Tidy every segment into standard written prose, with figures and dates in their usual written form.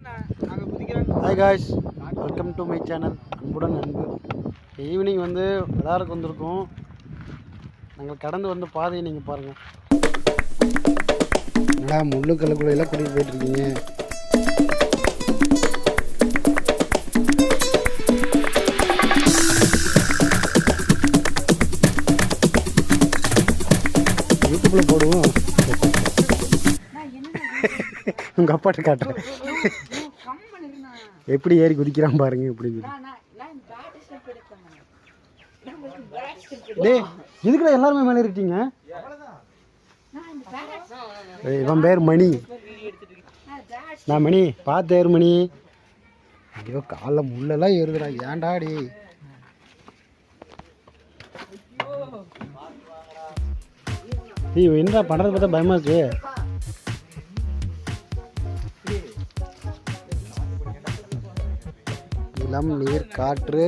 Hi guys, welcome to my channel அன்புடன் அன்பு. Evening வந்து விளையாடுறதுக்கு வந்திருக்கோம். நாங்கள் கடந்து வந்த பாதையை நீங்கள் பாருங்கள். என்னடா முள்ளு கல்லுக்குள்ளையெல்லாம் கூட்டிகிட்டு போயிட்டுருக்கீங்க. யூடியூப்பில் போடுவோம். உங்கள் அப்பாட்ட காட்டுறேன் எப்படி ஏறி குதிக்கிறான் பாருங்க. எப்படி டேய், இதுக்குள்ள எல்லாருமே மேலே இருக்கீங்க. இவன் பேர் மணி. நான் மணி பார்த்து ஏறு மணி. ஐயோ காலில் முள்ளெல்லாம் ஏறுதுடா. ஏன்டாடி என்னடா பண்ணுறது பார்த்தா பயமா இருக்கு. இளம் நீர் காற்று.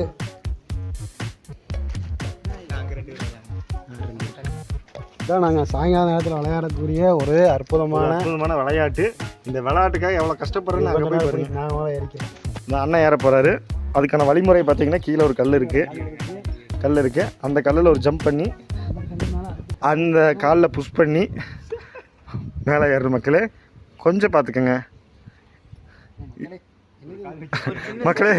இதான் நாங்கள் சாயங்கால நேரத்தில் விளையாடக்கூடிய ஒரு அற்புதமான விளையாட்டு. இந்த விளையாட்டுக்காக எவ்வளோ கஷ்டப்படுறேன்னு அங்கே போய் பாருங்க. நான் ஏறிக்கிறேன். இந்த அண்ணன் ஏற போகிறாரு. அதுக்கான வழிமுறை பார்த்தீங்கன்னா, கீழே ஒரு கல் இருக்குது. அந்த கல்லில் ஒரு ஜம்ப் பண்ணி அந்த காலில் புஷ் பண்ணி மேலே ஏறுற மக்களே கொஞ்சம் பார்த்துக்கோங்க. மக்களே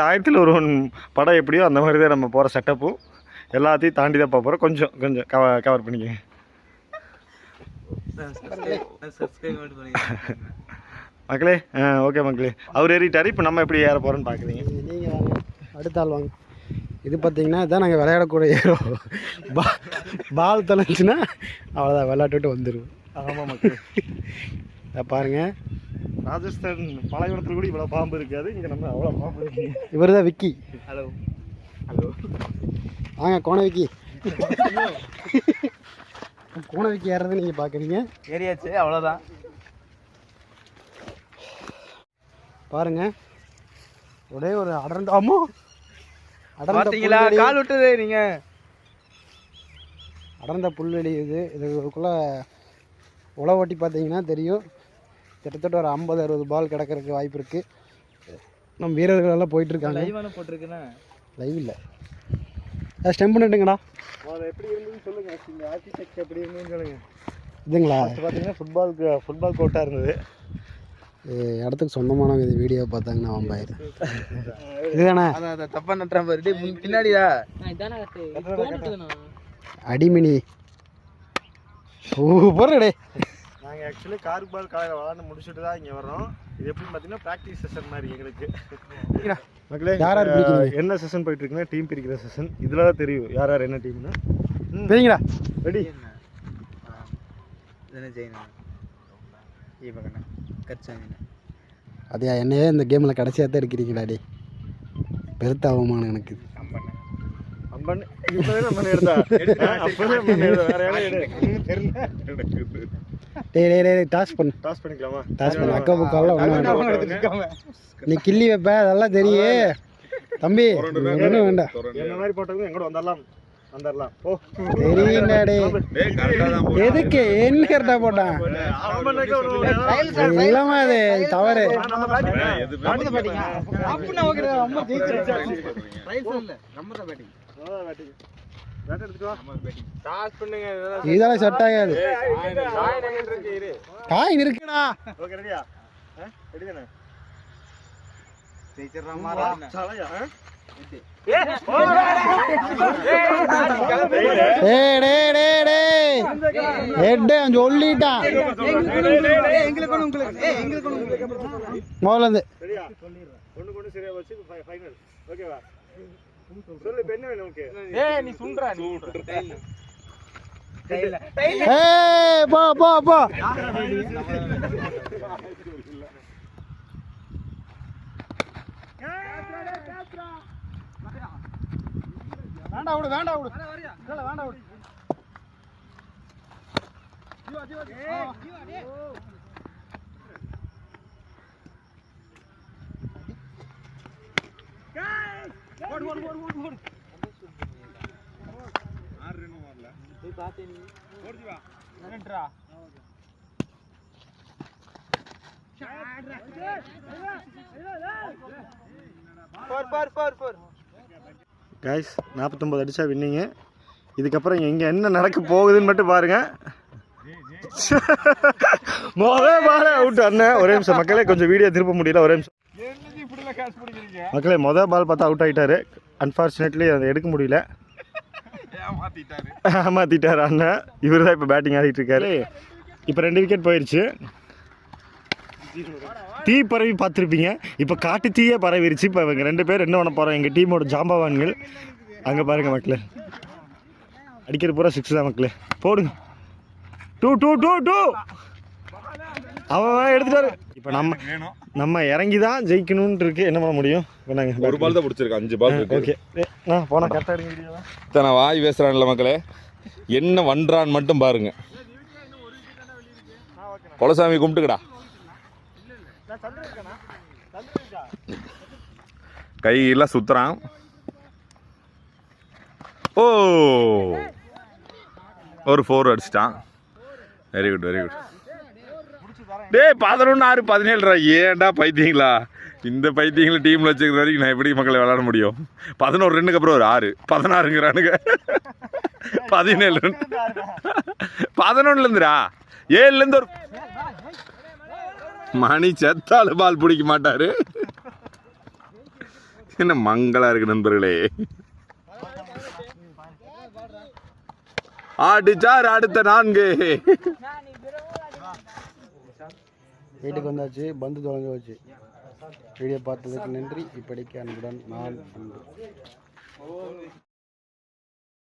1001 படம் எப்படியோ அந்த மாதிரி தான் நம்ம போகிற செட்டப்பும் எல்லாத்தையும் தாண்டி தான் போகிறோம். கொஞ்சம் கவர் பண்ணிக்கங்க மக்களே. ஓகே மக்களே, அவர் ஏறிட்டார். இப்போ நம்ம எப்படி ஏற போகிறோன்னு பார்க்குறீங்க. நீங்கள் வாங்க, அடுத்த ஆள் வாங்க. இது பார்த்தீங்கன்னா இதான் நாங்கள் விளையாடக்கூடிய பால் தொலைஞ்சுன்னா அவ்வளோதான், விளையாட்டுட்டு வந்துடுவோம். ஆமாம் மக்களே, பாருங்கள். ராஜஸ்தான் பாலைவனத்தில் கூட இவ்வளோ பாம்பு இருக்காது. இங்கே நம்ம அவ்வளோ பாம்பு இருக்கு. இவர் தான் விக்கி. ஹலோ வாங்க கோண விக்கி. கோண விக்கி ஏறது நீங்கள் பார்க்குறீங்க. ஏரியாச்சு, அவ்வளோதான். பாருங்க, ஒரே ஒரு அடர்ந்த அம்மா பார்த்தீங்களா, கால் விட்டுது. நீங்கள் அடர்ந்த புல்வெளி இதுக்குள்ளே உழவு ஓட்டி பார்த்தீங்கன்னா தெரியும். கிட்டத்தட்ட ஒரு 50-60 பால் கிடக்கிறதுக்கு வாய்ப்பு இருக்குது. நம்ம வீரர்கள் எல்லாம் போயிட்டுருக்காங்க. லைவ் இல்லை, ஸ்டெம்ப் பண்ணிட்டுங்கடா. அது எப்படி இருந்ததுன்னு சொல்லுங்கள். இந்த ஆர்கிடெக்ட் எப்படி இருந்ததுன்னு சொல்லுங்கள். இதுங்களா பார்த்தீங்கன்னா ஃபுட்பால் கோர்ட்டாக இருந்தது. இடத்துக்கு சொந்தமானவங்க இது வீடியோ பார்த்தாங்கன்னா வம்பாயிரு. இதுதானே தப்பா நட்டுற மாதிரி பின்னாடியா அடிமினி சூப்பர். நாங்கள் ஆக்சுவலி கார்க் பால் காலையில் விளாண்டு முடிச்சுட்டு தான் இங்கே வரோம். இது எப்படின்னு பார்த்தீங்கன்னா ப்ராக்டிஸ் செஷன் மாதிரி எங்களுக்கு. மக்களே, யார் என்ன செஷன் போயிட்டு இருக்குன்னா, டீம் பிரிக்கிற செஷன். இதில் தான் தெரியும் யார் யார் என்ன டீம்னு. சரிங்களா, ரெடி. அதையா என்னையே இந்த கேமில் கடைசியாக தான் இருக்கிறீங்களாடி. பெருத்த அவமானம் எனக்கு. டாஸ் பண்ணிக்கலாமா? டாஸ் பண்ண அக்கா புக்காலாம் நீ கிள்ளி வைப்ப, அதெல்லாம் தெரியும் தம்பி. ஒன்றும் வேண்டாம். என்ன மாதிரி போட்டவங்க எங்கூட வந்துடலாம். தெரியுண்டாடே, எதுக்கு என்ன கரெக்டா போட்டான் இல்லாம அது தவறு. இதெல்லாம் செட் ஆகாது. காயின் இருக்குடா. சொல்லிட்டான் முதல்ல போ. வேண்டாம் விடு. கைஸ் 49 அடிச்சா வின்னிங்க. இதுக்கப்புறம் இங்கே என்ன நடக்க போகுதுன்னு மட்டும் பாருங்க. பால் அவுட் அண்ணன். ஒரே நிமிஷம் மக்களே, கொஞ்சம் வீடியோ திருப்ப முடியல, ஒரே நிமிஷம் மக்களே. பால் பார்த்தா அவுட் ஆகிட்டாரு. அன்ஃபார்ச்சுனேட்லி அதை எடுக்க முடியல, ஏமாத்திட்டாரு அண்ணன். இவர் தான் இப்போ பேட்டிங் ஆடிட்டு இருக்காரு. இப்போ 2 விக்கெட் போயிடுச்சு. தீ பரவி பார்த்துருப்பீங்க, இப்போ காட்டு தீயே பரவிருச்சு. இப்போ இவங்க 2 பேர் என்ன பண்ண போகிறோம், எங்கள் டீமோட ஜாம்பவான்கள். அங்கே பாருங்கள் மக்களே, அடிக்கிற பூரா 6 தான் மக்களே. போடுங்க. 2 அவன் எடுத்துட்டாரு. இப்போ நம்ம இறங்கி தான் ஜெயிக்கணும்னு இருக்கு. என்ன பண்ண முடியும்? நாங்கள் ஒரு பால் தான் பிடிச்சிருக்கேன், 5 பால். ஓகே, நான் போனால் கரெக்டாக எடுக்க வீடியோ நான் வாய் பேசுகிறான்ல மக்களே, என்ன வன்றான்னு மட்டும் பாருங்க. பொலசாமி கும்பிட்டுக்கடா. கையெல்லாம் சுத்துறான். ஓ, ஒரு 4 அடிச்சிட்டான். Very good, very good. டேய் 11-6 17. ஏன்டா பைத்தியங்களா, இந்த பைத்தியங்களை டீமில் வச்சுக்கிற வரைக்கும் நான் எப்படி மக்களை விளாட முடியும்? 11 ரன்னுக்கு அப்புறம் ஒரு 6 16ங்கிறானுங்க. 17 ரன் 11லேருந்துடா 7லேருந்து ஒரு மணி செத்தாலும் பால் பிடிக்க மாட்டாரு. என்ன மங்களா இருக்கு நண்பர்களே. ஆடிச்சார் அடுத்த 4. வீட்டுக்கு வந்தாச்சு, பந்து தொடங்க வச்சு. வீடியோ பார்த்ததுக்கு நன்றி. இப்படிக்கு அன்புடன் நான் அன்பு.